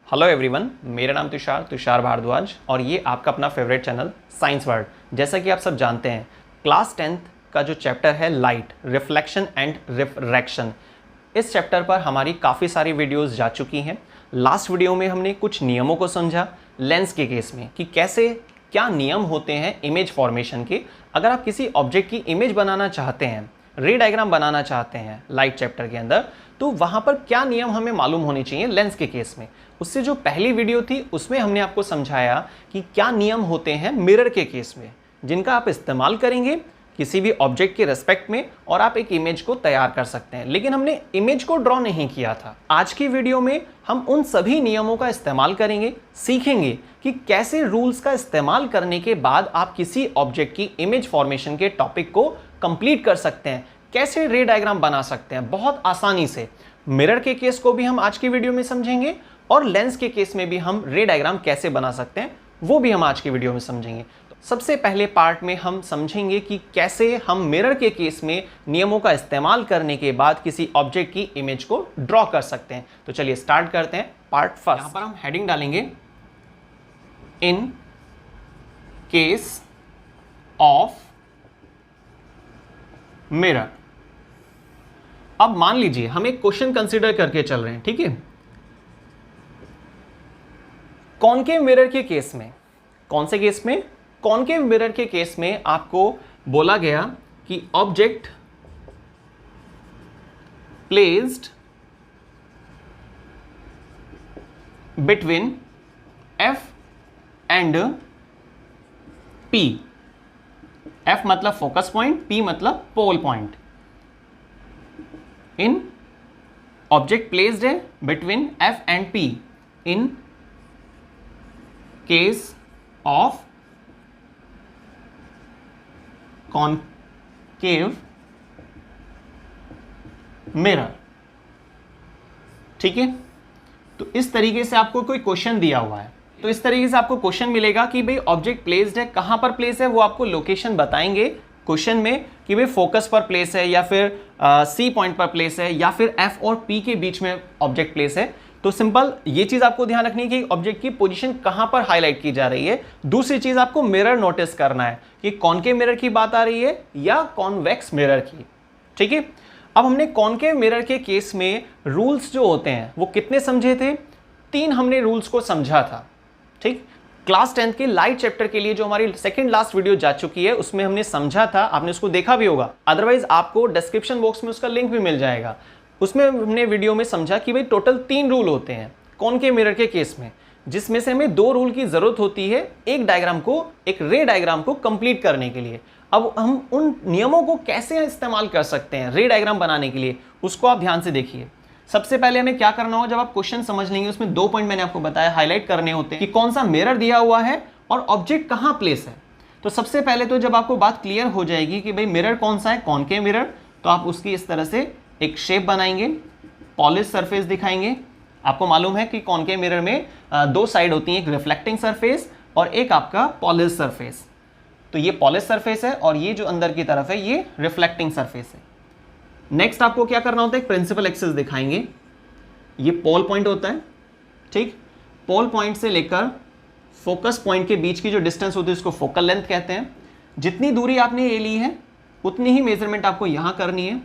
Hello everyone, मेरा नाम तुषार भारद्वाज और ये आपका अपना फेवरेट चैनल साइंस वर्ल्ड। जैसा कि आप सब जानते हैं, क्लास 10th का जो चैप्टर है लाइट, रिफ्लेक्शन एंड रिफ्रैक्शन, इस चैप्टर पर हमारी काफ़ी सारी वीडियोस जा चुकी हैं। लास्ट वीडियो में हमने कुछ नियमों को समझा लेंस के केस में कि कैसे क्या नियम होते हैं इमेज फॉर्मेशन के। अगर आप किसी ऑब्जेक्ट की इमेज बनाना चाहते हैं, रे डायग्राम बनाना चाहते हैं लाइट चैप्टर के अंदर, तो वहाँ पर क्या नियम हमें मालूम होने चाहिए लेंस के केस में। उससे जो पहली वीडियो थी उसमें हमने आपको समझाया कि क्या नियम होते हैं मिरर के केस में, जिनका आप इस्तेमाल करेंगे किसी भी ऑब्जेक्ट के रेस्पेक्ट में और आप एक इमेज को तैयार कर सकते हैं। लेकिन हमने इमेज को ड्रॉ नहीं किया था। आज की वीडियो में हम उन सभी नियमों का इस्तेमाल करेंगे, सीखेंगे कि कैसे रूल्स का इस्तेमाल करने के बाद आप किसी ऑब्जेक्ट की इमेज फॉर्मेशन के टॉपिक को कंप्लीट कर सकते हैं, कैसे रे डायग्राम बना सकते हैं बहुत आसानी से। मिरर के केस को भी हम आज की वीडियो में समझेंगे और लेंस के केस में भी हम रे डायग्राम कैसे बना सकते हैं वो भी हम आज की वीडियो में समझेंगे। तो सबसे पहले पार्ट में हम समझेंगे कि कैसे हम मिरर के केस में नियमों का इस्तेमाल करने के बाद किसी ऑब्जेक्ट की इमेज को ड्रॉ कर सकते हैं। तो चलिए स्टार्ट करते हैं पार्ट फर्स्ट। यहां पर हम हेडिंग डालेंगे इन केस ऑफ मिरर। अब मान लीजिए हम एक क्वेश्चन कंसीडर करके चल रहे हैं, ठीक है। कॉनकेव मिरर के केस में, कौन से केस में? कॉनकेव मिरर के केस में आपको बोला गया कि object placed between F and P. F मतलब फोकस पॉइंट, पी मतलब पोल पॉइंट। इन ऑब्जेक्ट प्लेस्ड है between F and P in case of concave mirror, ठीक है। तो इस तरीके से आपको कोई क्वेश्चन दिया हुआ है, तो इस तरीके से आपको क्वेश्चन मिलेगा कि भाई ऑब्जेक्ट प्लेस्ड है, कहां पर प्लेस है वो आपको लोकेशन बताएंगे क्वेश्चन में कि भाई फोकस पर प्लेस है या फिर सी पॉइंट पर प्लेस है या फिर एफ और पी के बीच में ऑब्जेक्ट प्लेस है। तो सिंपल ये चीज आपको ध्यान रखनी है कि ऑब्जेक्ट की पोजीशन कहां पर हाईलाइट की जा रही है। दूसरी चीज आपको मिरर नोटिस करना है कि कॉनकेव मिरर की बात आ रही है या कॉन्वेक्स मिरर की, ठीक है। अब हमने कॉनकेव मिरर के केस में रूल्स जो होते हैं वो कितने समझे थे? 3 हमने रूल्स को समझा था, ठीक। क्लास 10th के लाइट चैप्टर के लिए जो हमारी सेकंड लास्ट वीडियो जा चुकी है उसमें हमने समझा था, आपने उसको देखा भी होगा, अदरवाइज आपको डिस्क्रिप्शन बॉक्स में उसका लिंक भी मिल जाएगा। उसमें हमने वीडियो में समझा कि भाई टोटल 3 रूल होते हैं कॉनकेव मिरर के केस में, जिसमें से हमें 2 रूल की जरूरत होती है एक डायग्राम को, एक रे डायग्राम को कंप्लीट करने के लिए। अब हम उन नियमों को कैसे इस्तेमाल कर सकते हैं रे डायग्राम बनाने के लिए, उसको आप ध्यान से देखिए। सबसे पहले हमें क्या करना होगा, जब आप क्वेश्चन समझ लेंगे उसमें 2 पॉइंट मैंने आपको बताया हाईलाइट करने होते हैं कि कौन सा मिरर दिया हुआ है और ऑब्जेक्ट कहां प्लेस है। तो सबसे पहले तो जब आपको बात क्लियर हो जाएगी कि भाई मिरर कौन सा है, कॉनकेव मिरर, तो आप उसकी इस तरह से एक शेप बनाएंगे, पॉलिश सरफेस दिखाएंगे। आपको मालूम है कि कॉनकेव मिरर में 2 साइड होती हैं, एक रिफ्लेक्टिंग सरफेस और एक आपका पॉलिश सरफेस। तो ये पॉलिश सरफेस है और ये जो अंदर की तरफ है ये रिफ्लेक्टिंग सरफेस है। नेक्स्ट आपको क्या करना होता है, एक प्रिंसिपल एक्सिस दिखाएंगे। ये पोल पॉइंट होता है, ठीक। पोल पॉइंट से लेकर फोकस पॉइंट के बीच की जो डिस्टेंस होती है उसको फोकल लेंथ कहते हैं। जितनी दूरी आपने ये ली है उतनी ही मेजरमेंट आपको यहां करनी है।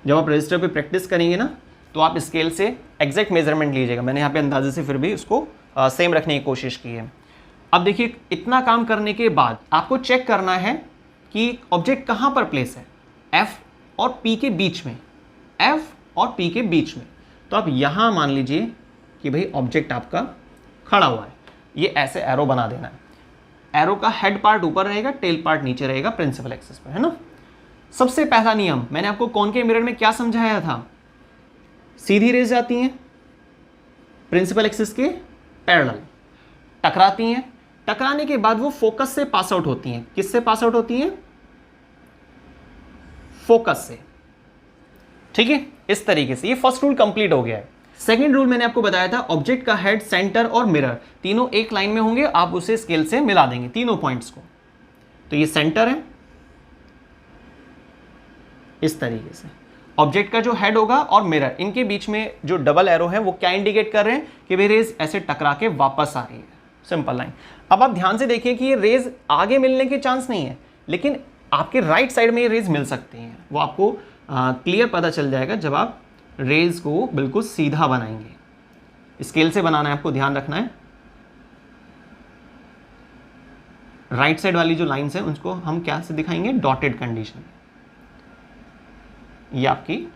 जब आप रजिस्टर पे प्रैक्टिस करेंगे ना तो आप स्केल से एग्जैक्ट मेजरमेंट लीजिएगा। मैंने यहाँ पे अंदाजे से फिर भी उसको सेम रखने की कोशिश की है। अब देखिए, इतना काम करने के बाद आपको चेक करना है कि ऑब्जेक्ट कहां पर प्लेस है, एफ और पी के बीच में, एफ और पी के बीच में। तो आप यहां मान लीजिए कि भाई ऑब्जेक्ट आपका खड़ा हुआ है, ये ऐसे एरो बना देना है। एरो का हेड पार्ट ऊपर रहेगा, टेल पार्ट नीचे रहेगा प्रिंसिपल एक्सिस पर, है ना। सबसे पहला नियम मैंने आपको कॉनकेव मिरर में क्या समझाया था, सीधी रेज जाती हैं प्रिंसिपल एक्सिस के पैरेलल, टकराती हैं, टकराने के बाद वो फोकस से पास आउट होती हैं। किससे पास आउट होती हैं? फोकस से, ठीक है। इस तरीके से ये फर्स्ट रूल कंप्लीट हो गया है। सेकंड रूल मैंने आपको बताया था, ऑब्जेक्ट का हेड, सेंटर और मिरर तीनों एक लाइन में होंगे, आप उसे स्केल से मिला देंगे तीनों पॉइंट्स को। तो ये सेंटर है इस तरीके से, ऑब्जेक्ट का जो हेड होगा और मिरर, इनके बीच में जो डबल एरो है वो क्या इंडिकेट कर रहे हैं कि भाई रेज ऐसे टकरा के वापस आ रही है, सिंपल लाइन। अब आप ध्यान से देखिए कि ये रेज आगे मिलने के चांस नहीं है, लेकिन आपके राइट साइड में ये रेज मिल सकती हैं, वो आपको क्लियर पता चल जाएगा जब आप रेज को बिल्कुल सीधा बनाएंगे। स्केल से बनाना है आपको, ध्यान रखना है। राइट साइड वाली जो लाइन्स है उसको हम क्या से दिखाएंगे, डॉटेड कंडीशन। ये आपकी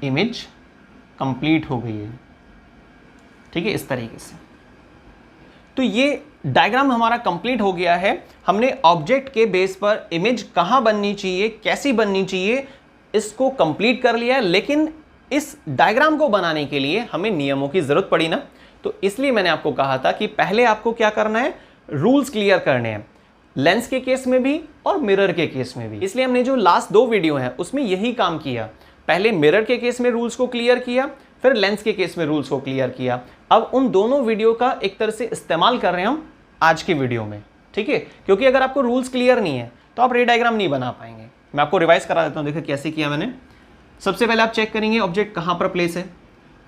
इमेज कंप्लीट हो गई है, ठीक है, इस तरीके से। तो ये डायग्राम हमारा कंप्लीट हो गया है। हमने ऑब्जेक्ट के बेस पर इमेज कहां बननी चाहिए, कैसी बननी चाहिए, इसको कंप्लीट कर लिया है। लेकिन इस डायग्राम को बनाने के लिए हमें नियमों की जरूरत पड़ी ना, तो इसलिए मैंने आपको कहा था कि पहले आपको क्या करना है, रूल्स क्लियर करने हैं, लेंस के केस में भी और मिरर के केस में भी। इसलिए हमने जो लास्ट 2 वीडियो हैं उसमें यही काम किया। पहले मिरर के केस में रूल्स को क्लियर किया, फिर लेंस के केस में रूल्स को क्लियर किया। अब उन दोनों वीडियो का एक तरह से इस्तेमाल कर रहे हैं हम आज की वीडियो में, ठीक है। क्योंकि अगर आपको रूल्स क्लियर नहीं है तो आप रे डायग्राम नहीं बना पाएंगे। मैं आपको रिवाइज करा देता हूँ, देखिए कैसे किया मैंने। सबसे पहले आप चेक करेंगे ऑब्जेक्ट कहाँ पर प्लेस है,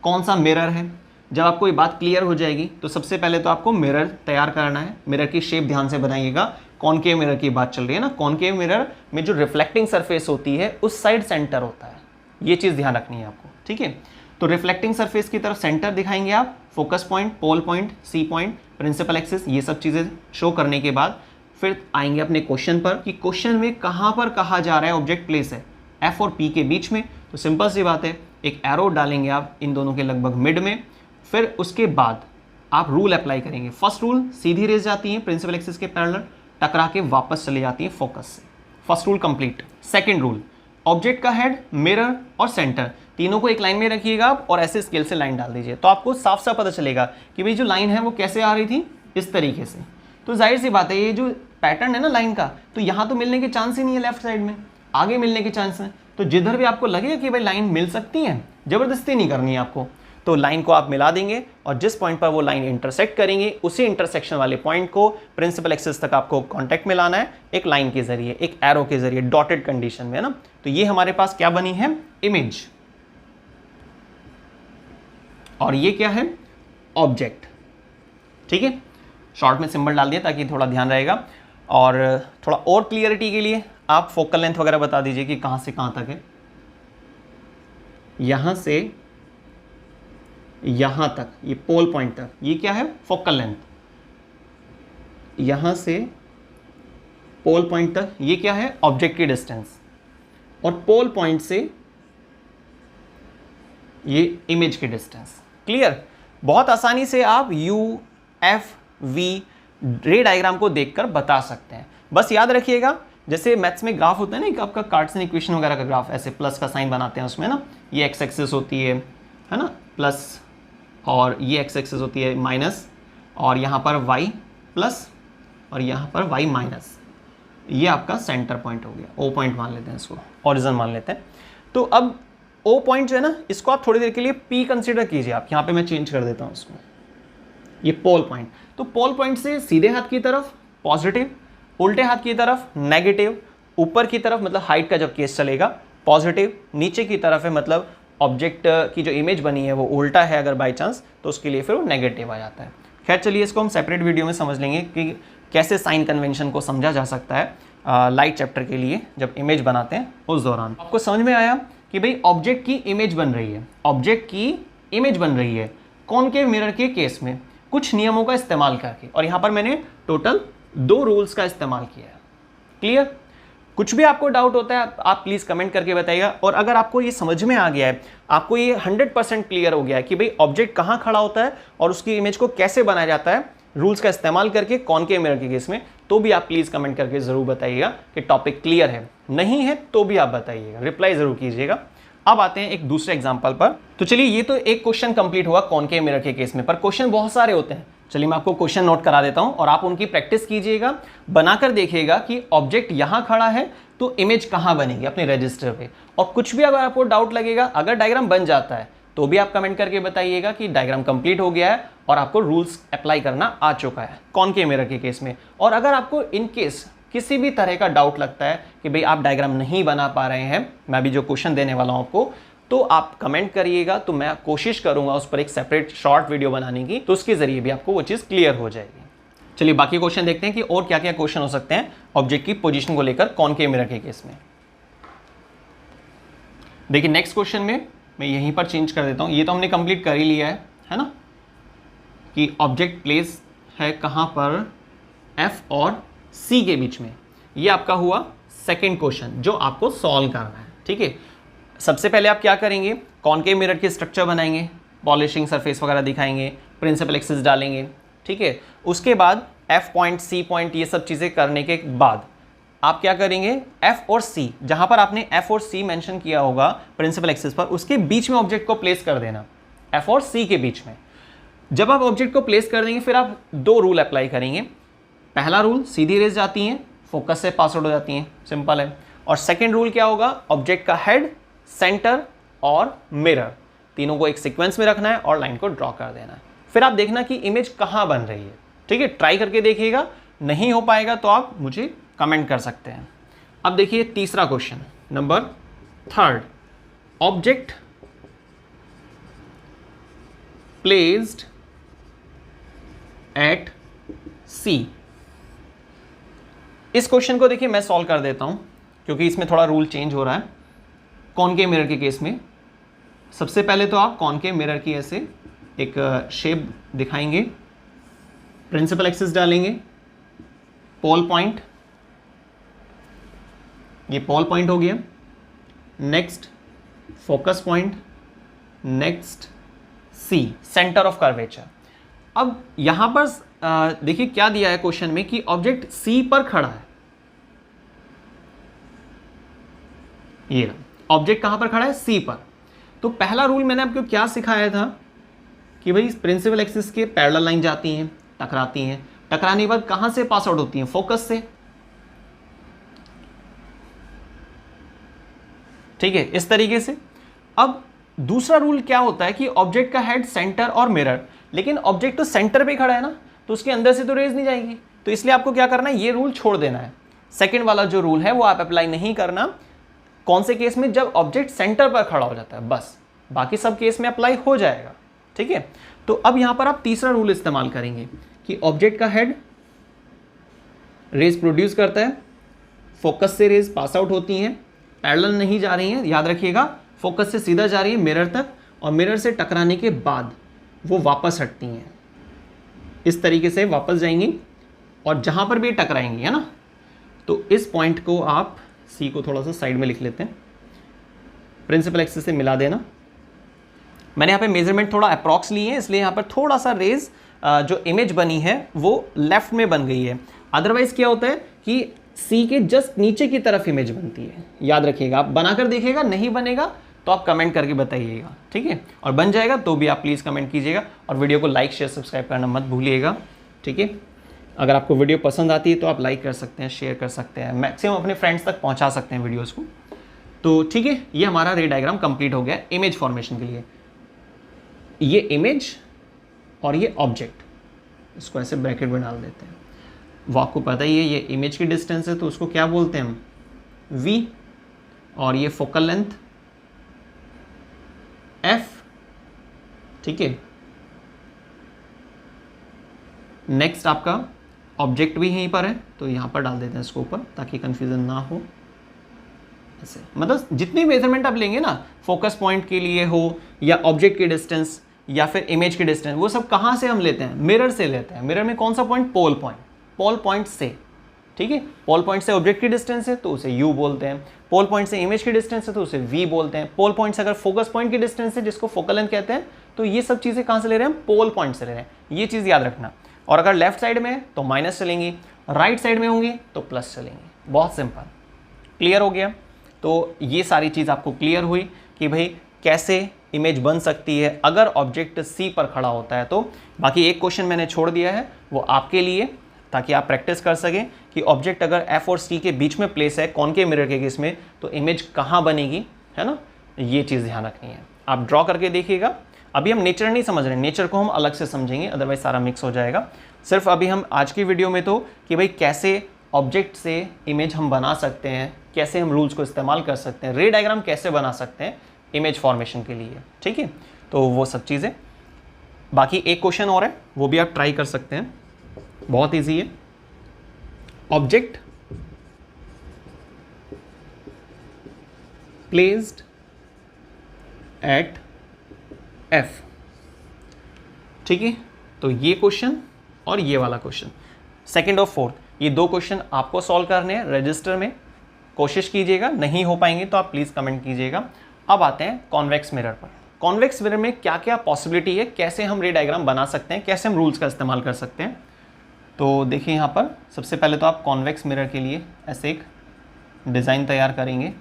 कौन सा मिरर है। जब आपको ये बात क्लियर हो जाएगी तो सबसे पहले तो आपको मिरर तैयार करना है। मिरर की शेप ध्यान से बनाइएगा। कॉनकेव मिरर की बात चल रही है ना, कॉनकेव मिरर में जो रिफ्लेक्टिंग सरफेस होती है उस साइड सेंटर होता है, ये चीज़ ध्यान रखनी है आपको, ठीक है। तो रिफ्लेक्टिंग सरफेस की तरफ सेंटर दिखाएंगे आप, focus point, pole point, C point, principal axis, ये सब चीज़ें शो करने के बाद फिर आएंगे अपने क्वेश्चन पर कि क्वेश्चन में कहाँ पर कहा जा रहा है ऑब्जेक्ट प्लेस है, एफ और पी के बीच में। तो सिंपल सी बात है, एक एरो डालेंगे आप इन दोनों के लगभग मिड में। फिर उसके बाद आप रूल अप्लाई करेंगे। फर्स्ट रूल, सीधी रेज जाती है प्रिंसिपल एक्सिस के पैरेलल, टकरा के वापस चले जाती है फोकस से। First rule complete. Second rule, object का हेड, मिरर और सेंटर तीनों को एक लाइन में रखिएगा आप और ऐसे स्केल से लाइन डाल दीजिए, तो आपको साफ साफ पता चलेगा कि भाई जो लाइन है वो कैसे आ रही थी, इस तरीके से। तो जाहिर सी बात है, ये जो पैटर्न है ना लाइन का, तो यहाँ तो मिलने के चांस ही नहीं है लेफ्ट साइड में, आगे मिलने के चांस हैं। तो जिधर भी आपको लगेगा कि भाई लाइन मिल सकती है, जबरदस्ती नहीं करनी है आपको, तो लाइन को आप मिला देंगे और जिस पॉइंट पर वो लाइन इंटरसेक्ट करेंगे उसी इंटरसेक्शन वाले पॉइंट को प्रिंसिपल एक्सिस तक आपको कांटेक्ट में लाना है, एक लाइन के जरिए, एक एरो के जरिए, डॉटेड कंडीशन में, है ना। तो ये हमारे पास क्या बनी है, इमेज, और ये क्या है, ऑब्जेक्ट, ठीक है। शॉर्ट में सिंबल डाल दिया ताकि थोड़ा ध्यान रहेगा। और थोड़ा और क्लियरिटी के लिए आप फोकल लेंथ वगैरह बता दीजिए कि कहां से कहां तक है। यहां से यहां तक, ये पोल पॉइंट तक, ये क्या है, फोकल लेंथ। यहां से पोल पॉइंट तक ये क्या है, ऑब्जेक्ट की डिस्टेंस। और पोल पॉइंट से ये इमेज की डिस्टेंस। क्लियर। बहुत आसानी से आप U, F, V ray diagram को देखकर बता सकते हैं। बस याद रखिएगा, जैसे मैथ्स में ग्राफ होता है ना, एक आपका कार्टेशियन इक्वेशन वगैरह का ग्राफ, ऐसे प्लस का साइन बनाते हैं उसमें ना, ये एक्स एक्सिस होती है ना, प्लस, और ये एक्स एक्सिस होती है माइनस, और यहाँ पर वाई प्लस और यहाँ पर वाई माइनस। ये आपका सेंटर पॉइंट हो गया, ओ पॉइंट मान लेते हैं इसको, ओरिजिन मान लेते हैं। तो अब ओ पॉइंट जो है ना, इसको आप थोड़ी देर के लिए पी कंसीडर कीजिए आप। यहाँ पे मैं चेंज कर देता हूँ इसको, ये पोल पॉइंट। तो पोल पॉइंट से सीधे हाथ की तरफ पॉजिटिव, उल्टे हाथ की तरफ नेगेटिव, ऊपर की तरफ मतलब हाइट का जब केस चलेगा पॉजिटिव, नीचे की तरफ है मतलब ऑब्जेक्ट की जो इमेज बनी है वो उल्टा है अगर बाई चांस, तो उसके लिए फिर वो नेगेटिव आ जाता है। खैर चलिए, इसको हम सेपरेट वीडियो में समझ लेंगे कि कैसे साइन कन्वेंशन को समझा जा सकता है लाइट चैप्टर के लिए जब इमेज बनाते हैं उस दौरान। आपको समझ में आया कि भाई ऑब्जेक्ट की इमेज बन रही है, ऑब्जेक्ट की इमेज बन रही है कॉनकेव मिरर के केस में कुछ नियमों का इस्तेमाल करके, और यहाँ पर मैंने टोटल 2 रूल्स का इस्तेमाल किया है। क्लियर। कुछ भी आपको डाउट होता है आप प्लीज़ कमेंट करके बताइएगा। और अगर आपको ये समझ में आ गया है, आपको ये 100% क्लियर हो गया है कि भाई ऑब्जेक्ट कहाँ खड़ा होता है और उसकी इमेज को कैसे बनाया जाता है रूल्स का इस्तेमाल करके कॉनकेव मिरर के केस में, तो भी आप प्लीज़ कमेंट करके ज़रूर बताइएगा कि टॉपिक क्लियर है। नहीं है तो भी आप बताइएगा, रिप्लाई ज़रूर कीजिएगा। अब आते हैं एक दूसरे एग्जाम्पल पर। तो चलिए, ये तो एक क्वेश्चन कंप्लीट हुआ कॉनकेव मिरर के केस में, पर क्वेश्चन बहुत सारे होते हैं। चलिए मैं आपको क्वेश्चन नोट करा देता हूं और आप उनकी प्रैक्टिस कीजिएगा, बनाकर देखिएगा कि ऑब्जेक्ट यहां खड़ा है तो इमेज कहां बनेगी अपने रजिस्टर पे। और कुछ भी अगर आपको डाउट लगेगा, अगर डायग्राम बन जाता है तो भी आप कमेंट करके बताइएगा कि डायग्राम कंप्लीट हो गया है और आपको रूल्स अप्लाई करना आ चुका है कॉनकेव मिरर के केस में। और अगर आपको इन केस किसी भी तरह का डाउट लगता है कि भाई आप डायग्राम नहीं बना पा रहे हैं, मैं अभी जो क्वेश्चन देने वाला हूं आपको, तो आप कमेंट करिएगा, तो मैं कोशिश करूंगा उस पर एक सेपरेट शॉर्ट वीडियो बनाने की, तो उसके जरिए भी आपको वो चीज़ क्लियर हो जाएगी। चलिए बाकी क्वेश्चन देखते हैं कि और क्या क्या क्वेश्चन हो सकते हैं ऑब्जेक्ट की पोजीशन को लेकर कॉनकेव मिरर के केस में। देखिए नेक्स्ट क्वेश्चन में मैं यहीं पर चेंज कर देता हूं, ये तो हमने कंप्लीट कर ही लिया है ना, कि ऑब्जेक्ट प्लेस है कहां पर, एफ और सी के बीच में। ये आपका हुआ सेकंड क्वेश्चन जो आपको सॉल्व करना है। ठीक है, सबसे पहले आप क्या करेंगे, कॉनकेव मिरर की स्ट्रक्चर बनाएंगे, पॉलिशिंग सरफेस वगैरह दिखाएंगे, प्रिंसिपल एक्सिस डालेंगे। ठीक है, उसके बाद एफ पॉइंट, सी पॉइंट, ये सब चीज़ें करने के बाद आप क्या करेंगे, एफ और सी, जहां पर आपने एफ और सी मेंशन किया होगा प्रिंसिपल एक्सिस पर, उसके बीच में ऑब्जेक्ट को प्लेस कर देना, एफ और सी के बीच में। जब आप ऑब्जेक्ट को प्लेस कर देंगे फिर आप दो रूल अप्लाई करेंगे। पहला रूल, सीधी रेज जाती हैं, फोकस से पास आउट हो जाती हैं, सिंपल है। और सेकेंड रूल क्या होगा, ऑब्जेक्ट का हेड, सेंटर और मिरर तीनों को एक सीक्वेंस में रखना है और लाइन को ड्रॉ कर देना है। फिर आप देखना कि इमेज कहाँ बन रही है। ठीक है, ट्राई करके देखिएगा, नहीं हो पाएगा तो आप मुझे कमेंट कर सकते हैं। अब देखिए तीसरा question, number third, object placed at C. इस क्वेश्चन को देखिए मैं सॉल्व कर देता हूं क्योंकि इसमें थोड़ा रूल चेंज हो रहा है कॉनकेव मिरर के केस में। सबसे पहले तो आप कॉनकेव मिरर की ऐसे एक शेप दिखाएंगे, प्रिंसिपल एक्सिस डालेंगे, पोल पॉइंट, ये पोल पॉइंट हो गया, next focus point, next C, centre of curvature. अब यहां पर देखिए क्या दिया है क्वेश्चन में कि ऑब्जेक्ट सी पर खड़ा है। ये ऑब्जेक्ट कहां पर खड़ा है, सी पर। तो पहला रूल मैंने आपको क्या सिखाया था कि भाई प्रिंसिपल एक्सिस के पैरेलल लाइन जाती हैं, टकराती हैं, टकराने के बाद कहां से पास आउट होती हैं, फोकस से। ठीक है, इस तरीके से। अब दूसरा रूल क्या होता है कि ऑब्जेक्ट का हेड, सेंटर और मिरर, लेकिन ऑब्जेक्ट तो सेंटर पे खड़ा है ना, तो उसके अंदर से तो रेज नहीं जाएगी, तो इसलिए आपको क्या करना है, ये रूल छोड़ देना है। सेकंड वाला जो रूल है वो आप अप्लाई नहीं करना। कौन से केस में, जब ऑब्जेक्ट सेंटर पर खड़ा हो जाता है, बस। बाकी सब केस में अप्लाई हो जाएगा। ठीक है, तो अब यहां पर आप तीसरा रूल इस्तेमाल करेंगे कि ऑब्जेक्ट का हेड रेज प्रोड्यूस करता है, फोकस से रेज पास आउट होती हैं, पैरेलल नहीं जा रही हैं, याद रखिएगा, फोकस से सीधा जा रही है मिरर तक, और मिरर से टकराने के बाद वो वापस हटती हैं, इस तरीके से वापस जाएंगी और जहां पर भी टकराएंगी, है ना। तो इस पॉइंट को आप, सी को थोड़ा सा साइड में लिख लेते हैं, प्रिंसिपल एक्सिस से मिला देना। मैंने यहाँ पे मेजरमेंट थोड़ा अप्रॉक्स लिए हैं, इसलिए यहाँ पर थोड़ा सा रेज जो इमेज बनी है वो लेफ्ट में बन गई है। अदरवाइज क्या होता है कि सी के जस्ट नीचे की तरफ इमेज बनती है, याद रखिएगा। आप बनाकर देखिएगा, नहीं बनेगा तो आप कमेंट करके बताइएगा। ठीक है, और बन जाएगा तो भी आप प्लीज़ कमेंट कीजिएगा, और वीडियो को लाइक, शेयर, सब्सक्राइब करना मत भूलिएगा। ठीक है, अगर आपको वीडियो पसंद आती है तो आप लाइक कर सकते हैं, शेयर कर सकते हैं, मैक्सिमम अपने फ्रेंड्स तक पहुँचा सकते हैं वीडियोज़ को। तो ठीक है, ये हमारा रे डायग्राम कंप्लीट हो गया इमेज फॉर्मेशन के लिए। ये इमेज और ये ऑब्जेक्ट, इसको ऐसे ब्रैकेट में डाल देते हैं। वो आपको पता ही है, ये इमेज की डिस्टेंस है तो उसको क्या बोलते हैं हम, v, और ये फोकल लेंथ f। ठीक है, नेक्स्ट आपका ऑब्जेक्ट भी यहीं पर है तो यहां पर डाल देते हैं इसको ऊपर, ताकि कंफ्यूजन ना हो। ऐसे मतलब जितनी मेजरमेंट आप लेंगे ना, फोकस पॉइंट के लिए हो या ऑब्जेक्ट की डिस्टेंस या फिर इमेज की डिस्टेंस, वो सब कहाँ से हम लेते हैं, मिरर से लेते हैं। मिरर में कौन सा point, pole point, pole point से। ठीक है, पोल पॉइंट से ऑब्जेक्ट की डिस्टेंस है तो उसे u बोलते हैं, पोल पॉइंट से इमेज की डिस्टेंस है तो उसे v बोलते हैं, पोल पॉइंट से अगर फोकस पॉइंट की डिस्टेंस है जिसको फोकल लेंथ कहते हैं, तो ये सब चीज़ें कहाँ से ले रहे हैं, पोल पॉइंट से ले रहे हैं। ये चीज़ याद रखना। और अगर लेफ्ट साइड में है तो माइनस चलेंगी, राइट साइड में होंगी तो प्लस चलेंगी। बहुत सिंपल, क्लियर हो गया। तो ये सारी चीज़ आपको क्लियर हुई कि भाई कैसे इमेज बन सकती है अगर ऑब्जेक्ट सी पर खड़ा होता है। तो बाकी एक क्वेश्चन मैंने छोड़ दिया है वो आपके लिए, ताकि आप प्रैक्टिस कर सकें कि ऑब्जेक्ट अगर एफ और सी के बीच में प्लेस है कॉनकेव मिरर के केस में तो इमेज कहाँ बनेगी, है ना। ये चीज़ ध्यान रखनी है, आप ड्रॉ करके देखिएगा। अभी हम नेचर नहीं समझ रहे, नेचर को हम अलग से समझेंगे, अदरवाइज सारा मिक्स हो जाएगा। सिर्फ अभी हम आज की वीडियो में तो कि भाई कैसे ऑब्जेक्ट से इमेज हम बना सकते हैं, कैसे हम रूल्स को इस्तेमाल कर सकते हैं, रे डायग्राम कैसे बना सकते हैं इमेज फॉर्मेशन के लिए, ठीक है। तो वो सब चीज़ें, बाकी एक क्वेश्चन और है वो भी आप ट्राई कर सकते हैं, बहुत ईजी है। ऑब्जेक्ट प्लेस्ड एट एफ, ठीक है। तो ये क्वेश्चन और ये वाला क्वेश्चन, सेकंड और फोर्थ, ये दो क्वेश्चन आपको सॉल्व करने हैं रजिस्टर में, कोशिश कीजिएगा, नहीं हो पाएंगे तो आप प्लीज़ कमेंट कीजिएगा। अब आते हैं कॉन्वेक्स मिरर पर। कॉन्वेक्स मिरर में क्या क्या पॉसिबिलिटी है, कैसे हम रे डायग्राम बना सकते हैं, कैसे हम रूल्स का इस्तेमाल कर सकते हैं। तो देखिए यहाँ पर सबसे पहले तो आप कॉन्वेक्स मिरर के लिए ऐसे एक डिज़ाइन तैयार करेंगे,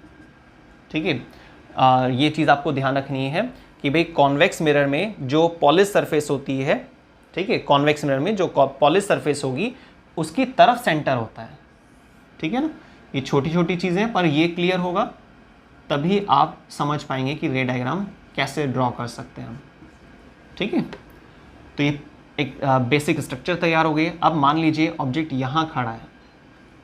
ठीक है। ये चीज़ आपको ध्यान रखनी है कि भाई कॉन्वेक्स मिरर में जो पॉलिश सरफेस होती है, ठीक है, कॉन्वेक्स मिरर में जो पॉलिश सरफेस होगी उसकी तरफ सेंटर होता है, ठीक है ना। ये छोटी छोटी चीज़ें, पर ये क्लियर होगा तभी आप समझ पाएंगे कि रे डायग्राम कैसे ड्रॉ कर सकते हैं हम, ठीक है। तो ये एक बेसिक स्ट्रक्चर तैयार हो गई। अब मान लीजिए ऑब्जेक्ट यहाँ खड़ा है,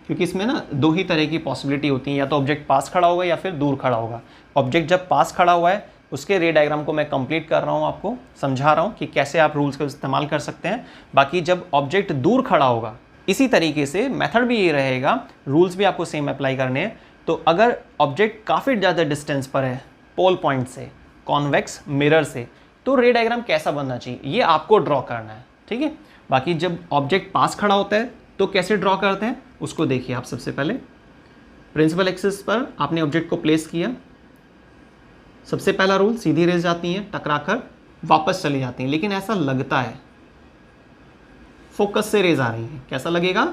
क्योंकि इसमें ना दो ही तरह की पॉसिबिलिटी होती है, या तो ऑब्जेक्ट पास खड़ा होगा या फिर दूर खड़ा होगा। ऑब्जेक्ट जब पास खड़ा हुआ है उसके रे डायग्राम को मैं कंप्लीट कर रहा हूँ, आपको समझा रहा हूँ कि कैसे आप रूल्स का इस्तेमाल कर सकते हैं। बाकी जब ऑब्जेक्ट दूर खड़ा होगा इसी तरीके से मेथड भी ये रहेगा, रूल्स भी आपको सेम अप्लाई करने हैं। तो अगर ऑब्जेक्ट काफ़ी ज़्यादा डिस्टेंस पर है पोल पॉइंट से, कॉन्वेक्स मिरर से, तो रे डायग्राम कैसा बनना चाहिए ये आपको ड्रॉ करना है, ठीक है। बाकी जब ऑब्जेक्ट पास खड़ा होता है तो कैसे ड्रॉ करते हैं उसको देखिए आप। सबसे पहले प्रिंसिपल एक्सिस पर आपने ऑब्जेक्ट को प्लेस किया, सबसे पहला रूल, सीधी रेज जाती हैं, टकराकर वापस चली जाती हैं, लेकिन ऐसा लगता है फोकस से रेज आ रही हैं। कैसा लगेगा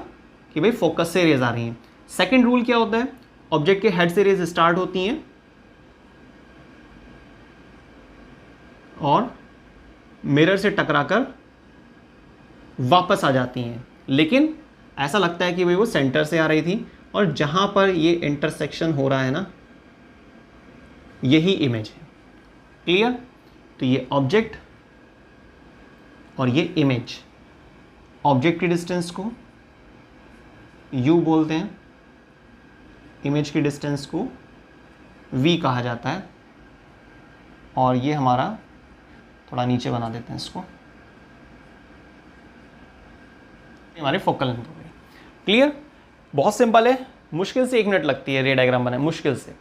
कि भाई फोकस से रेज आ रही हैं। सेकंड रूल क्या होता है, ऑब्जेक्ट के हेड से रेज स्टार्ट होती हैं और मिरर से टकराकर वापस आ जाती हैं, लेकिन ऐसा लगता है कि भाई वो सेंटर से आ रही थी, और जहां पर ये इंटरसेक्शन हो रहा है ना, यही इमेज है। क्लियर। तो ये ऑब्जेक्ट और ये इमेज, ऑब्जेक्ट की डिस्टेंस को u बोलते हैं, इमेज की डिस्टेंस को v कहा जाता है, और ये हमारा, थोड़ा नीचे बना देते हैं इसको, हमारे फोकल लेंथ हो गई। क्लियर। बहुत सिंपल है, मुश्किल से 1 मिनट लगती है रे डायग्राम बनाने, मुश्किल से।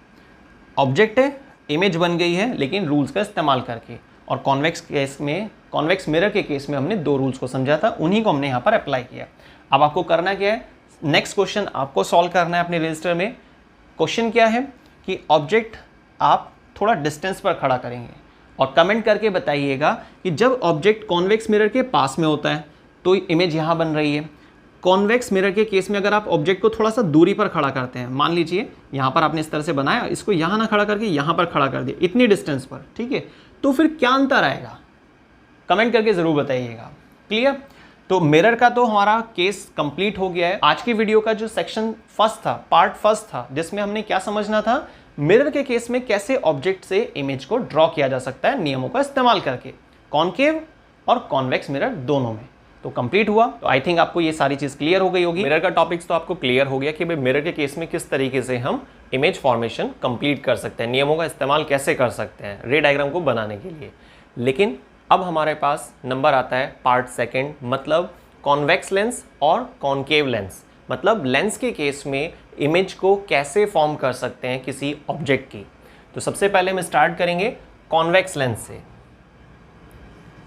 ऑब्जेक्ट है, इमेज बन गई है, लेकिन रूल्स का इस्तेमाल करके। और कॉन्वेक्स केस में, कॉन्वेक्स मिरर के केस में हमने 2 रूल्स को समझा था, उन्हीं को हमने यहाँ पर अप्लाई किया। अब आपको करना क्या है, नेक्स्ट क्वेश्चन आपको सॉल्व करना है अपने रजिस्टर में। क्वेश्चन क्या है कि ऑब्जेक्ट आप थोड़ा डिस्टेंस पर खड़ा करेंगे और कमेंट करके बताइएगा कि जब ऑब्जेक्ट कॉन्वेक्स मिरर के पास में होता है तो इमेज यहाँ बन रही है। कॉन्वेक्स मिरर के केस में अगर आप ऑब्जेक्ट को थोड़ा सा दूरी पर खड़ा करते हैं, मान लीजिए यहाँ पर आपने इस तरह से बनाया, इसको यहाँ ना खड़ा करके यहाँ पर खड़ा कर दिया, इतनी डिस्टेंस पर, ठीक है, तो फिर क्या अंतर आएगा, कमेंट करके ज़रूर बताइएगा। क्लियर। तो मिरर का तो हमारा केस कंप्लीट हो गया है। आज की वीडियो का जो सेक्शन फर्स्ट था, पार्ट फर्स्ट था, जिसमें हमने क्या समझना था, मिरर के केस में कैसे ऑब्जेक्ट से इमेज को ड्रॉ किया जा सकता है नियमों का इस्तेमाल करके, कॉनकेव और कॉन्वेक्स मिरर दोनों में। तो कंप्लीट हुआ। तो आई थिंक आपको ये सारी चीज़ क्लियर हो गई होगी। मिरर का टॉपिक्स तो आपको क्लियर हो गया कि भाई मिरर के केस में किस तरीके से हम इमेज फॉर्मेशन कंप्लीट कर सकते हैं, नियमों का इस्तेमाल कैसे कर सकते हैं रे डायग्राम को बनाने के लिए। लेकिन अब हमारे पास नंबर आता है पार्ट सेकेंड, मतलब कॉन्वेक्स लेंस और कॉनकेव लेंस, मतलब लेंस के केस में इमेज को कैसे फॉर्म कर सकते हैं किसी ऑब्जेक्ट की। तो सबसे पहले हम स्टार्ट करेंगे कॉन्वेक्स लेंस से।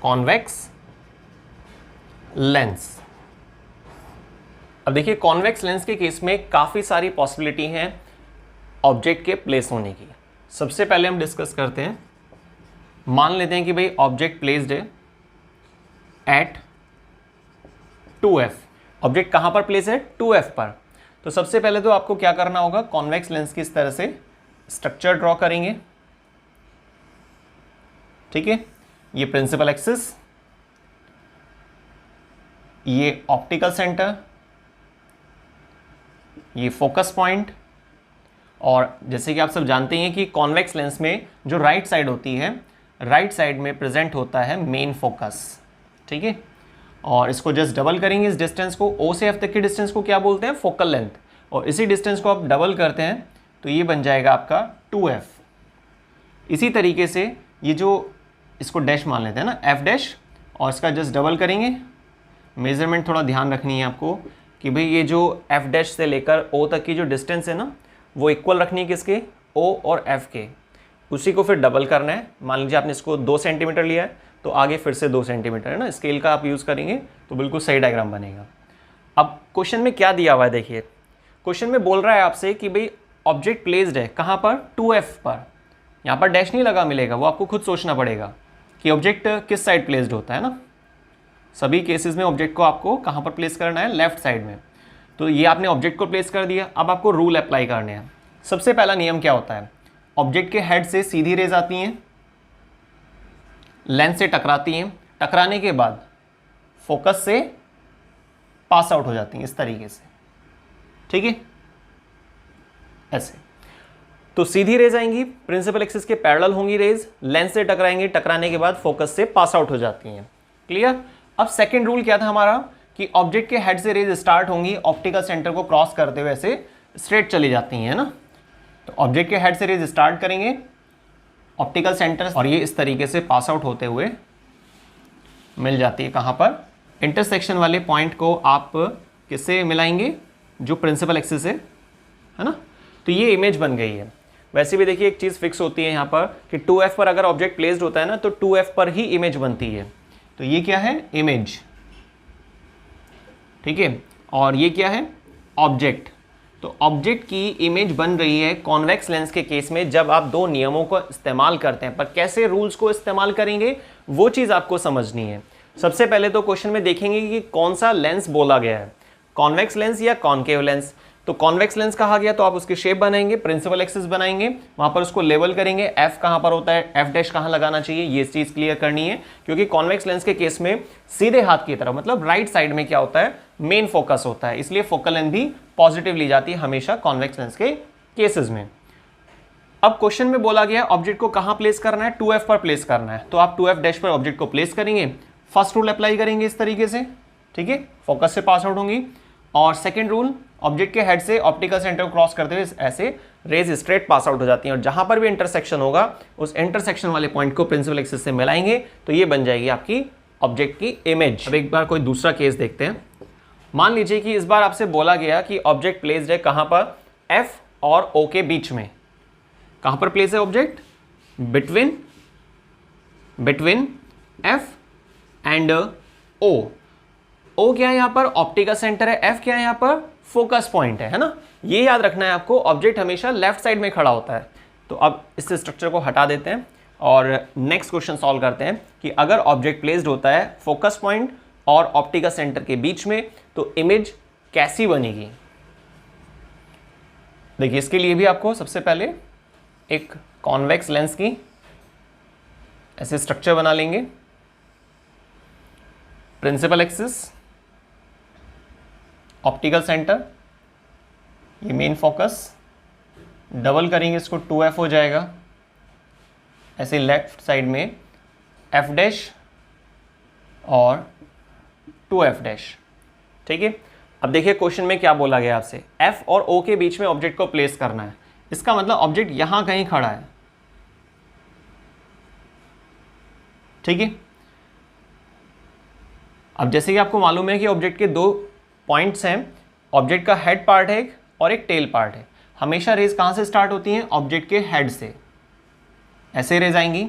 Convex lens. अब देखिए कॉन्वेक्स लेंस के केस में काफ़ी सारी पॉसिबिलिटी हैं ऑब्जेक्ट के प्लेस होने की। सबसे पहले हम डिस्कस करते हैं, मान लेते हैं कि भाई ऑब्जेक्ट प्लेस्ड है एट 2f। ऑब्जेक्ट कहाँ पर प्लेस है, 2f पर। तो सबसे पहले तो आपको क्या करना होगा, कॉन्वेक्स लेंस की इस तरह से स्ट्रक्चर ड्रॉ करेंगे, ठीक है। ये प्रिंसिपल एक्सिस, ये ऑप्टिकल सेंटर, ये फोकस पॉइंट, और जैसे कि आप सब जानते हैं कि कॉन्वेक्स लेंस में जो राइट साइड होती है, राइट साइड में प्रेजेंट होता है मेन फोकस, ठीक है। और इसको जस्ट डबल करेंगे इस डिस्टेंस को, O से F तक की डिस्टेंस को क्या बोलते हैं, फोकल लेंथ, और इसी डिस्टेंस को आप डबल करते हैं तो ये बन जाएगा आपका 2F। इसी तरीके से ये जो इसको डैश मान लेते हैं ना F डैश, और इसका जस्ट डबल करेंगे। मेजरमेंट थोड़ा ध्यान रखनी है आपको कि भाई ये जो F डैश से लेकर O तक की जो डिस्टेंस है ना वो इक्वल रखनी है किसके, O और F के, उसी को फिर डबल करना है। मान लीजिए आपने इसको 2 सेंटीमीटर लिया है तो आगे फिर से 2 सेंटीमीटर है ना, स्केल का आप यूज़ करेंगे तो बिल्कुल सही डायग्राम बनेगा। अब क्वेश्चन में क्या दिया हुआ है देखिए, क्वेश्चन में बोल रहा है आपसे कि भाई ऑब्जेक्ट प्लेस्ड है कहाँ पर, 2F पर। यहाँ पर डैश नहीं लगा मिलेगा, वो आपको खुद सोचना पड़ेगा कि ऑब्जेक्ट किस साइड प्लेस्ड होता है ना। सभी केसेस में ऑब्जेक्ट को आपको कहाँ पर प्लेस करना है, लेफ्ट साइड में। तो ये आपने ऑब्जेक्ट को प्लेस कर दिया, अब आपको रूल अप्लाई करने हैं। सबसे पहला नियम क्या होता है, ऑब्जेक्ट के हेड से सीधी रेज आती हैं, लेंस से टकराती हैं, टकराने के बाद फोकस से पास आउट हो जाती हैं इस तरीके से, ठीक है, ऐसे। तो सीधी रेज आएंगी, प्रिंसिपल एक्सिस के पैरेलल होंगी रेज, लेंस से टकराएंगी, टकराने के बाद फोकस से पास आउट हो जाती हैं। क्लियर। अब सेकंड रूल क्या था हमारा कि ऑब्जेक्ट के हेड से रेज स्टार्ट होंगी, ऑप्टिकल सेंटर को क्रॉस करते हुए ऐसे स्ट्रेट चली जाती हैं, है ना। तो ऑब्जेक्ट के हेड से रेज स्टार्ट करेंगे ऑप्टिकल सेंटर, और ये इस तरीके से पास आउट होते हुए मिल जाती है कहाँ पर, इंटरसेक्शन वाले पॉइंट को आप किससे मिलाएंगे, जो प्रिंसिपल एक्सिस है ना। तो ये इमेज बन गई है। वैसे भी देखिए एक चीज़ फिक्स होती है यहाँ पर कि 2F पर अगर ऑब्जेक्ट प्लेस्ड होता है ना तो 2F पर ही इमेज बनती है। तो ये क्या है, इमेज, ठीक है। और ये क्या है, ऑब्जेक्ट। तो ऑब्जेक्ट की इमेज बन रही है कॉन्वेक्स लेंस के केस में जब आप दो नियमों को इस्तेमाल करते हैं। पर कैसे रूल्स को इस्तेमाल करेंगे वो चीज़ आपको समझनी है। सबसे पहले तो क्वेश्चन में देखेंगे कि कौन सा लेंस बोला गया है, कॉन्वेक्स लेंस या कॉन्केव लेंस। तो कॉन्वेक्स लेंस कहा गया तो आप उसकी शेप बनाएंगे, प्रिंसिपल एक्सिस बनाएंगे, वहां पर उसको लेवल करेंगे, F कहां पर होता है, F डैश कहां लगाना चाहिए, ये चीज क्लियर करनी है। क्योंकि कॉन्वेक्स लेंस के केस में सीधे हाथ की तरफ मतलब राइट साइड में क्या होता है, मेन फोकस होता है, इसलिए फोकल लेंथ भी पॉजिटिव ली जाती है हमेशा कॉन्वेक्स लेंस के केसेस में। अब क्वेश्चन में बोला गया ऑब्जेक्ट को कहां प्लेस करना है, 2F पर प्लेस करना है। तो आप 2F डैश पर ऑब्जेक्ट को प्लेस करेंगे, फर्स्ट रूल अप्लाई करेंगे इस तरीके से, ठीक है, फोकस से पास आउट होंगी। और सेकंड रूल, ऑब्जेक्ट के हेड से ऑप्टिकल सेंटर को क्रॉस करते हुए ऐसे रेज स्ट्रेट पास आउट हो जाती हैं, और जहां पर भी इंटरसेक्शन होगा उस इंटरसेक्शन वाले पॉइंट को प्रिंसिपल एक्सिस से मिलाएंगे तो ये बन जाएगी आपकी ऑब्जेक्ट की इमेज। अब एक बार कोई दूसरा केस देखते हैं। मान लीजिए कि इस बार आपसे बोला गया कि ऑब्जेक्ट प्लेस्ड है कहां पर, F और O के बीच में। कहां पर प्लेस है object, between F and O। O क्या है यहाँ पर, ऑप्टिकल सेंटर है, F क्या है यहाँ पर, फोकस पॉइंट है ना। ये याद रखना है आपको, ऑब्जेक्ट हमेशा लेफ्ट साइड में खड़ा होता है। तो अब इस स्ट्रक्चर को हटा देते हैं और नेक्स्ट क्वेश्चन सॉल्व करते हैं कि अगर ऑब्जेक्ट प्लेस्ड होता है फोकस पॉइंट और ऑप्टिकल सेंटर के बीच में तो इमेज कैसी बनेगी। देखिए इसके लिए भी आपको सबसे पहले एक कॉन्वेक्स लेंस की ऐसे स्ट्रक्चर बना लेंगे, प्रिंसिपल एक्सिस, ऑप्टिकल सेंटर, ये मेन फोकस, डबल करेंगे इसको 2F हो जाएगा, ऐसे लेफ्ट साइड में F डैश और 2F डैश, ठीक है। अब देखिए क्वेश्चन में क्या बोला गया आपसे, F और O के बीच में ऑब्जेक्ट को प्लेस करना है। इसका मतलब ऑब्जेक्ट यहां कहीं खड़ा है, ठीक है। अब जैसे कि आपको मालूम है कि ऑब्जेक्ट के दो पॉइंट्स हैं, ऑब्जेक्ट का हेड पार्ट है और एक टेल पार्ट है। हमेशा रेज कहां से स्टार्ट होती हैं, ऑब्जेक्ट के हेड से, ऐसे रेज आएंगी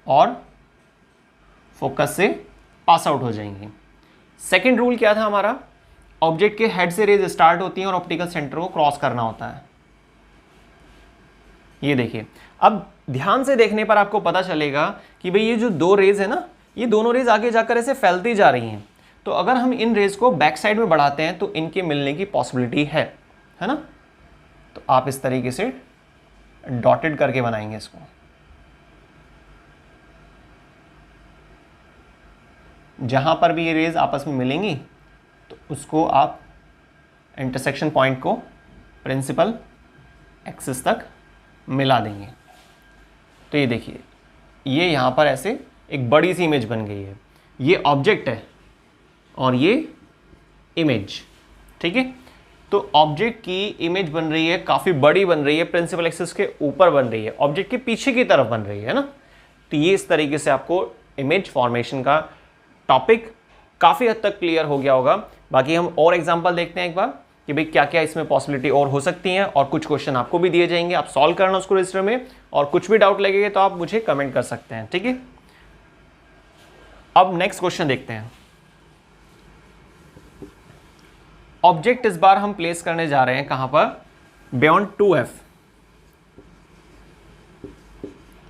और फोकस से पास आउट हो जाएंगी। सेकंड रूल क्या था हमारा, ऑब्जेक्ट के हेड से रेज स्टार्ट होती हैं और ऑप्टिकल सेंटर को क्रॉस करना होता है। ये देखिए, अब ध्यान से देखने पर आपको पता चलेगा कि भाई ये जो दो रेज है ना, ये दोनों रेज आगे जाकर ऐसे फैलती जा रही हैं। तो अगर हम इन रेज को बैक साइड में बढ़ाते हैं तो इनके मिलने की पॉसिबिलिटी है ना। तो आप इस तरीके से डॉटेड करके बनाएंगे इसको, जहां पर भी ये रेज आपस में मिलेंगी तो उसको आप इंटरसेक्शन पॉइंट को प्रिंसिपल एक्सिस तक मिला देंगे। तो ये देखिए, ये यहां पर ऐसे एक बड़ी सी इमेज बन गई है। ये ऑब्जेक्ट है, और ये इमेज, ठीक है। तो ऑब्जेक्ट की इमेज बन रही है, काफ़ी बड़ी बन रही है, प्रिंसिपल एक्सिस के ऊपर बन रही है, ऑब्जेक्ट के पीछे की तरफ बन रही है ना। तो ये इस तरीके से आपको इमेज फॉर्मेशन का टॉपिक काफ़ी हद तक क्लियर हो गया होगा। बाकी हम और एग्जांपल देखते हैं एक बार कि भाई क्या क्या इसमें पॉसिबिलिटी और हो सकती हैं, और कुछ क्वेश्चन आपको भी दिए जाएंगे, आप सॉल्व करना उसको रजिस्टर में, और कुछ भी डाउट लगेगा तो आप मुझे कमेंट कर सकते हैं, ठीक है। अब नेक्स्ट क्वेश्चन देखते हैं। ऑब्जेक्ट इस बार हम प्लेस करने जा रहे हैं कहां पर, बियॉन्ड 2f,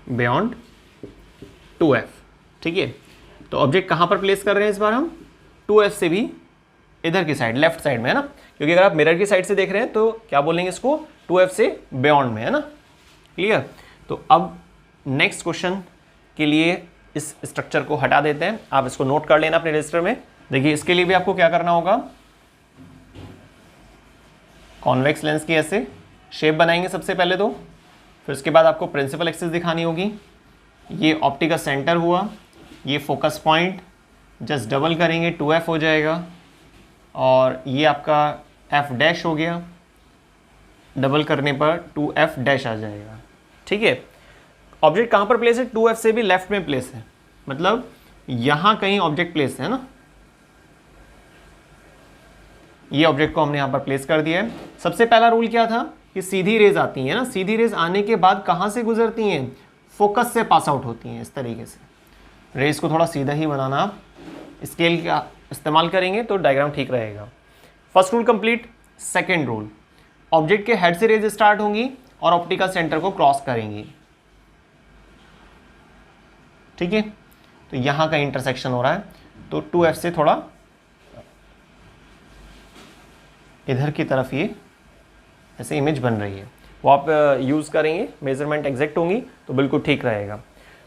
बियॉन्ड 2f, ठीक है। तो ऑब्जेक्ट कहां पर प्लेस कर रहे हैं इस बार हम, 2f से भी इधर की साइड, लेफ्ट साइड में, है ना, क्योंकि अगर आप मिरर की साइड से देख रहे हैं तो क्या बोलेंगे इसको, 2f से बियॉन्ड में, है ना, क्लियर। तो अब नेक्स्ट क्वेश्चन के लिए इस स्ट्रक्चर को हटा देते हैं, आप इसको नोट कर लेना अपने रजिस्टर में। देखिए इसके लिए भी आपको क्या करना होगा, कॉन्वेक्स लेंस की ऐसे शेप बनाएंगे सबसे पहले तो, फिर उसके बाद आपको प्रिंसिपल एक्सिस दिखानी होगी, ये ऑप्टिक का सेंटर हुआ, ये फोकस पॉइंट, जस्ट डबल करेंगे 2f हो जाएगा, और ये आपका f डैश हो गया, डबल करने पर 2f डैश आ जाएगा, ठीक है। ऑब्जेक्ट कहाँ पर प्लेस है, 2f से भी लेफ्ट में प्लेस है, मतलब यहाँ कहीं ऑब्जेक्ट प्लेस है ना, ये ऑब्जेक्ट को हमने यहाँ पर प्लेस कर दिया है। सबसे पहला रूल क्या था कि सीधी रेज आती है ना, सीधी रेज आने के बाद कहाँ से गुजरती हैं, फोकस से पास आउट होती हैं, इस तरीके से। रेज को थोड़ा सीधा ही बनाना, आप स्केल का इस्तेमाल करेंगे तो डायग्राम ठीक रहेगा। First rule complete. Second rule, object के हेड से रेज स्टार्ट होंगी और ऑप्टिकल सेंटर को क्रॉस करेंगी, ठीक है। तो यहाँ का इंटरसेक्शन हो रहा है, तो 2f से थोड़ा इधर की तरफ ये ऐसे इमेज बन रही है, वो आप यूज़ करेंगे, मेजरमेंट एग्जैक्ट होंगी तो बिल्कुल ठीक रहेगा।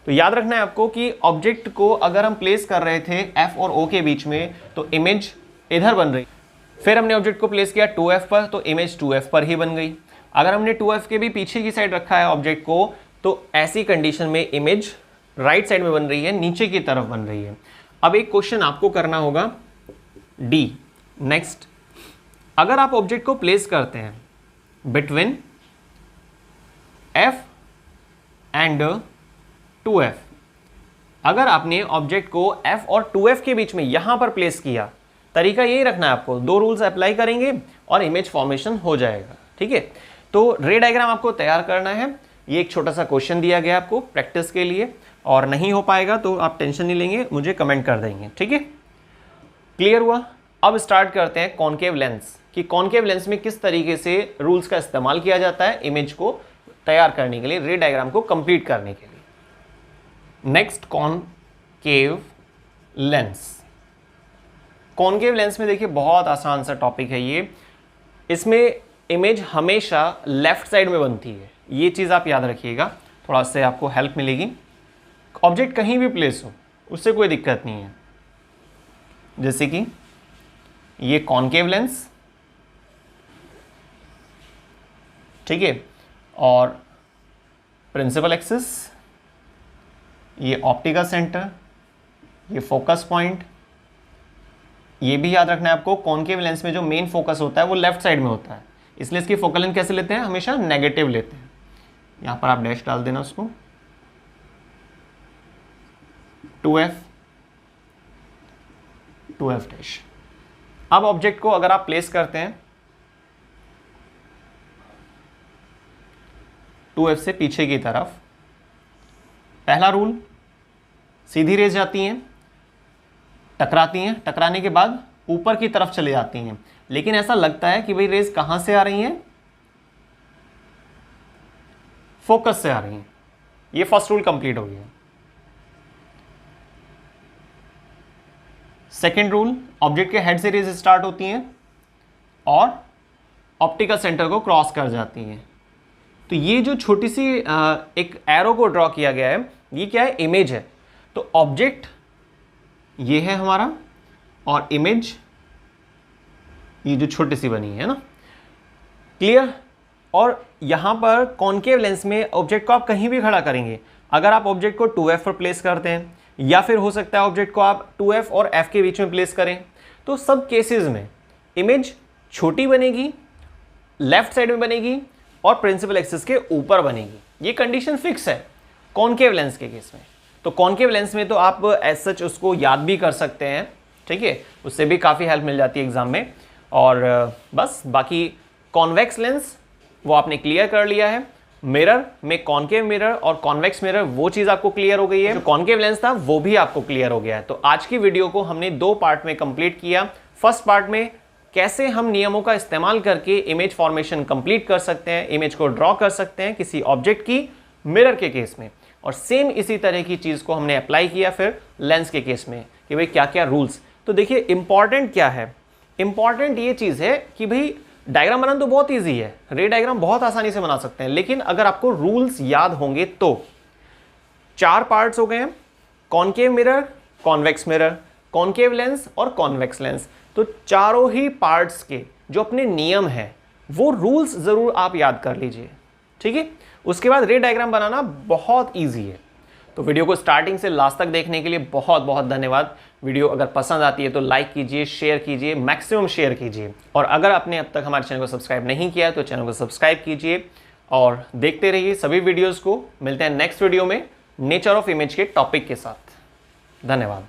तो याद रखना है आपको कि ऑब्जेक्ट को अगर हम प्लेस कर रहे थे f और o के बीच में तो इमेज इधर बन रही, फिर हमने ऑब्जेक्ट को प्लेस किया 2f पर तो इमेज 2f पर ही बन गई। अगर हमने 2f के भी पीछे की साइड रखा है ऑब्जेक्ट को तो ऐसी कंडीशन में इमेज राइट साइड में बन रही है, नीचे की तरफ बन रही है। अब एक क्वेश्चन आपको करना होगा D नेक्स्ट, अगर आप ऑब्जेक्ट को प्लेस करते हैं बिटवीन f एंड 2f, अगर आपने ऑब्जेक्ट को f और 2f के बीच में यहां पर प्लेस किया, तरीका यही रखना है आपको, दो रूल्स अप्लाई करेंगे और इमेज फॉर्मेशन हो जाएगा, ठीक है। तो रे डायग्राम आपको तैयार करना है, ये एक छोटा सा क्वेश्चन दिया गया आपको प्रैक्टिस के लिए, और नहीं हो पाएगा तो आप टेंशन नहीं लेंगे, मुझे कमेंट कर देंगे, ठीक है। क्लियर हुआ। अब स्टार्ट करते हैं कॉन्केव लेंस, कि कॉन्केव लेंस में किस तरीके से रूल्स का इस्तेमाल किया जाता है इमेज को तैयार करने के लिए, रे डायग्राम को कंप्लीट करने के लिए। Next, concave lens. Concave lens में देखिए बहुत आसान सा टॉपिक है ये, इसमें इमेज हमेशा लेफ्ट साइड में बनती है, ये चीज़ आप याद रखिएगा, थोड़ा से आपको हेल्प मिलेगी। ऑब्जेक्ट कहीं भी प्लेस हो उससे कोई दिक्कत नहीं है, जैसे कि ये कॉन्केव लेंस, ठीक है, और प्रिंसिपल एक्सिस, ये ऑप्टिकल सेंटर, ये फोकस पॉइंट। ये भी याद रखना है आपको, कॉन्केव लेंस में जो मेन फोकस होता है वो लेफ्ट साइड में होता है, इसलिए इसकी फोकल लेंथ कैसे लेते हैं, हमेशा नेगेटिव लेते हैं। यहाँ पर आप डैश डाल देना उसको, 2f डैश। अब ऑब्जेक्ट को अगर आप प्लेस करते हैं 2f से पीछे की तरफ, पहला रूल, सीधी रेज जाती हैं, टकराती हैं, टकराने के बाद ऊपर की तरफ चले जाती हैं, लेकिन ऐसा लगता है कि भाई रेज कहां से आ रही हैं, फोकस से आ रही हैं। ये फर्स्ट रूल कंप्लीट हो गया। सेकेंड रूल, ऑब्जेक्ट के हेड से रेज स्टार्ट होती हैं और ऑप्टिकल सेंटर को क्रॉस कर जाती हैं। तो ये जो छोटी सी एक एरो को ड्रॉ किया गया है, ये क्या है, इमेज है। तो ऑब्जेक्ट ये है हमारा और इमेज ये जो छोटी सी बनी है ना, क्लियर। और यहाँ पर कॉन्केव लेंस में ऑब्जेक्ट को आप कहीं भी खड़ा करेंगे, अगर आप ऑब्जेक्ट को 2f पर प्लेस करते हैं या फिर हो सकता है ऑब्जेक्ट को आप 2f और f के बीच में प्लेस करें, तो सब केसेस में इमेज छोटी बनेगी, लेफ्ट साइड में बनेगी और प्रिंसिपल एक्सिस के ऊपर बनेगी। ये कंडीशन फिक्स है कॉनकेव लेंस के केस में। तो कॉनकेव लेंस में तो आप एज सच उसको याद भी कर सकते हैं, ठीक है, उससे भी काफ़ी हेल्प मिल जाती है एग्जाम में। और बस बाकी कॉन्वेक्स लेंस वो आपने क्लियर कर लिया है। मिरर में कॉनकेव मिरर और कॉन्वेक्स मिरर वो चीज़ आपको क्लियर हो गई है। जो कॉनकेव लेंस था वो भी आपको क्लियर हो गया है। तो आज की वीडियो को हमने 2 पार्ट में कंप्लीट किया। फर्स्ट पार्ट में कैसे हम नियमों का इस्तेमाल करके इमेज फॉर्मेशन कंप्लीट कर सकते हैं, इमेज को ड्रॉ कर सकते हैं किसी ऑब्जेक्ट की मिरर के केस में, और सेम इसी तरह की चीज़ को हमने अप्लाई किया फिर लेंस के केस में कि भाई क्या क्या रूल्स। तो देखिए इंपॉर्टेंट क्या है, इंपॉर्टेंट ये चीज़ है कि भाई डायग्राम बनाना तो बहुत ईजी है, रे डायग्राम बहुत आसानी से बना सकते हैं, लेकिन अगर आपको रूल्स याद होंगे तो 4 पार्ट्स हो गए हैं, concave mirror, convex mirror, concave lens और कॉन्वेक्स लेंस। तो चारों ही पार्ट्स के जो अपने नियम हैं वो रूल्स जरूर आप याद कर लीजिए, ठीक है। उसके बाद रे डायग्राम बनाना बहुत ईजी है। तो वीडियो को स्टार्टिंग से लास्ट तक देखने के लिए बहुत बहुत धन्यवाद। वीडियो अगर पसंद आती है तो लाइक कीजिए, शेयर कीजिए, मैक्सिमम शेयर कीजिए, और अगर आपने अब तक हमारे चैनल को सब्सक्राइब नहीं किया है तो चैनल को सब्सक्राइब कीजिए और देखते रहिए सभी वीडियोस को। मिलते हैं नेक्स्ट वीडियो में नेचर ऑफ इमेज के टॉपिक के साथ। धन्यवाद।